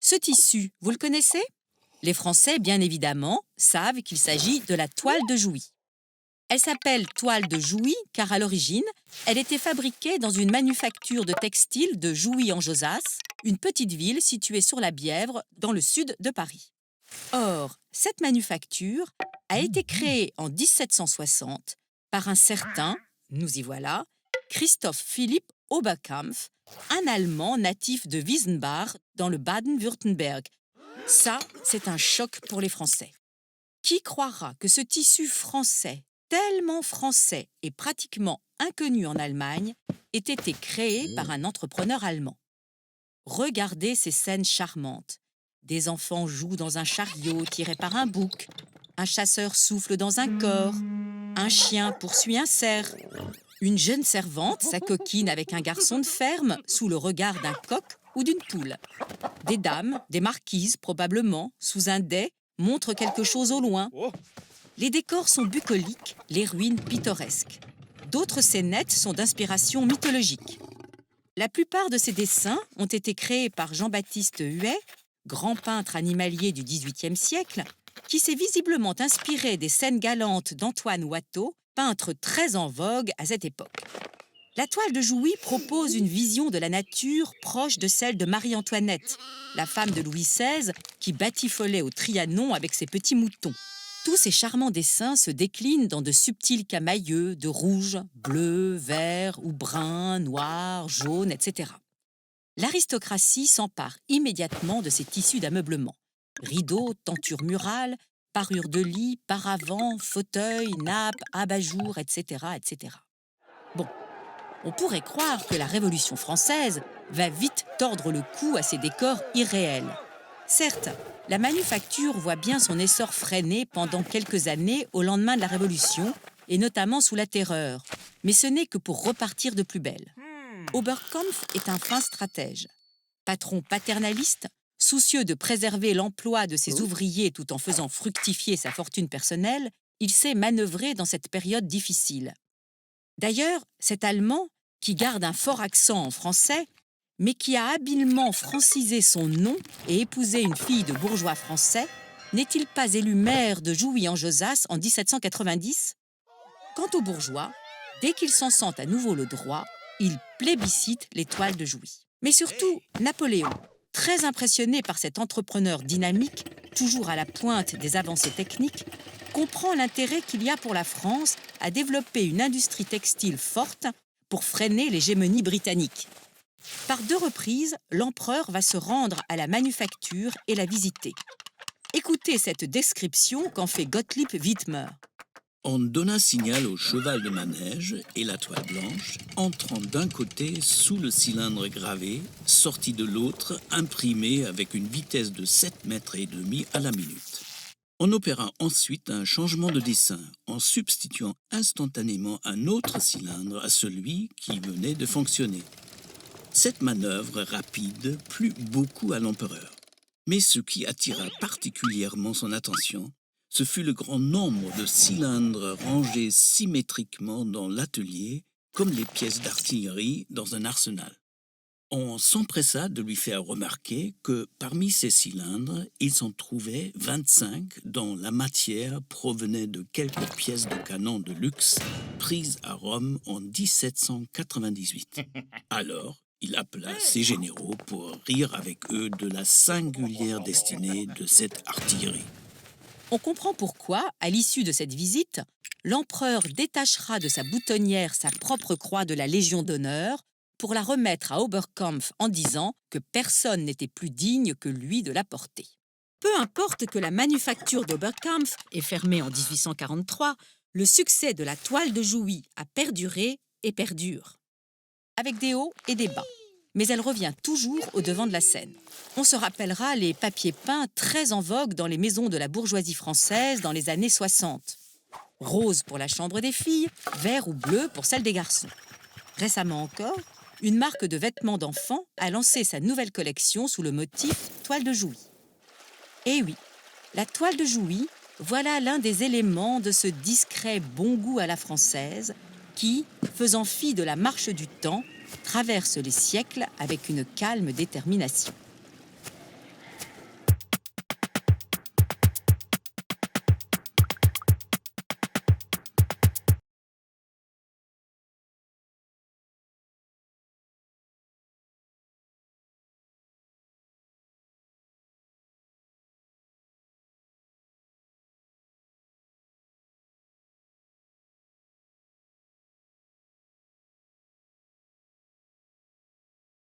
Ce tissu, vous le connaissez? Les Français, bien évidemment, savent qu'il s'agit de la toile de Jouy. Elle s'appelle toile de Jouy car à l'origine, elle était fabriquée dans une manufacture de textile de Jouy-en-Josas, une petite ville située sur la Bièvre, dans le sud de Paris. Or, cette manufacture a été créée en 1760 par un certain, nous y voilà, Christoph Philipp Oberkampf, un Allemand natif de Wiesenbach dans le Baden-Württemberg. Ça, c'est un choc pour les Français. Qui croira que ce tissu français, tellement français et pratiquement inconnu en Allemagne, ait été créé par un entrepreneur allemand? Regardez ces scènes charmantes. Des enfants jouent dans un chariot tiré par un bouc, un chasseur souffle dans un cor, un chien poursuit un cerf, une jeune servante s'acoquine avec un garçon de ferme sous le regard d'un coq ou d'une poule. Des dames, des marquises probablement, sous un dais, montrent quelque chose au loin. Les décors sont bucoliques, les ruines pittoresques. D'autres scénettes sont d'inspiration mythologique. La plupart de ces dessins ont été créés par Jean-Baptiste Huet, grand peintre animalier du XVIIIe siècle, qui s'est visiblement inspiré des scènes galantes d'Antoine Watteau, peintre très en vogue à cette époque. La toile de Jouy propose une vision de la nature proche de celle de Marie-Antoinette, la femme de Louis XVI qui batifolait au Trianon avec ses petits moutons. Tous ces charmants dessins se déclinent dans de subtils camailleux de rouge, bleu, vert ou brun, noir, jaune, etc. L'aristocratie s'empare immédiatement de ces tissus d'ameublement. Rideaux, tentures murales, parures de lit, paravents, fauteuils, nappes, abat-jours, etc., etc. Bon, on pourrait croire que la Révolution française va vite tordre le cou à ces décors irréels. Certes, la manufacture voit bien son essor freiné pendant quelques années au lendemain de la Révolution, et notamment sous la Terreur, mais ce n'est que pour repartir de plus belle. Oberkampf est un fin stratège. Patron paternaliste, soucieux de préserver l'emploi de ses ouvriers tout en faisant fructifier sa fortune personnelle, il sait manœuvrer dans cette période difficile. D'ailleurs, cet Allemand, qui garde un fort accent en français, mais qui a habilement francisé son nom et épousé une fille de bourgeois français, n'est-il pas élu maire de Jouy-en-Josas en 1790? Quant aux bourgeois, dès qu'ils s'en sentent à nouveau le droit, ils plébiscitent les toiles de Jouy. Mais surtout, Napoléon, très impressionné par cet entrepreneur dynamique, toujours à la pointe des avancées techniques, comprend l'intérêt qu'il y a pour la France à développer une industrie textile forte pour freiner l'hégémonie britannique. Par 2 reprises, l'empereur va se rendre à la manufacture et la visiter. Écoutez cette description qu'en fait Gottlieb Widmer. On donna signal au cheval de manège et la toile blanche, entrant d'un côté sous le cylindre gravé, sorti de l'autre, imprimé avec une vitesse de 7,5 mètres à la minute. On opéra ensuite un changement de dessin en substituant instantanément un autre cylindre à celui qui venait de fonctionner. Cette manœuvre rapide plut beaucoup à l'empereur. Mais ce qui attira particulièrement son attention, ce fut le grand nombre de cylindres rangés symétriquement dans l'atelier, comme les pièces d'artillerie dans un arsenal. On s'empressa de lui faire remarquer que parmi ces cylindres, il s'en trouvait 25 dont la matière provenait de quelques pièces de canon de luxe prises à Rome en 1798. Alors, il appela ses généraux pour rire avec eux de la singulière destinée de cette artillerie. On comprend pourquoi, à l'issue de cette visite, l'empereur détachera de sa boutonnière sa propre croix de la Légion d'honneur pour la remettre à Oberkampf en disant que personne n'était plus digne que lui de la porter. Peu importe que la manufacture d'Oberkampf ait fermé en 1843, le succès de la toile de Jouy a perduré et perdure, avec des hauts et des bas. Mais elle revient toujours au devant de la scène. On se rappellera les papiers peints très en vogue dans les maisons de la bourgeoisie française dans les années 60. Rose pour la chambre des filles, vert ou bleu pour celle des garçons. Récemment encore, une marque de vêtements d'enfants a lancé sa nouvelle collection sous le motif toile de Jouy. Eh oui, la toile de Jouy, voilà l'un des éléments de ce discret bon goût à la française qui, faisant fi de la marche du temps, traverse les siècles avec une calme détermination.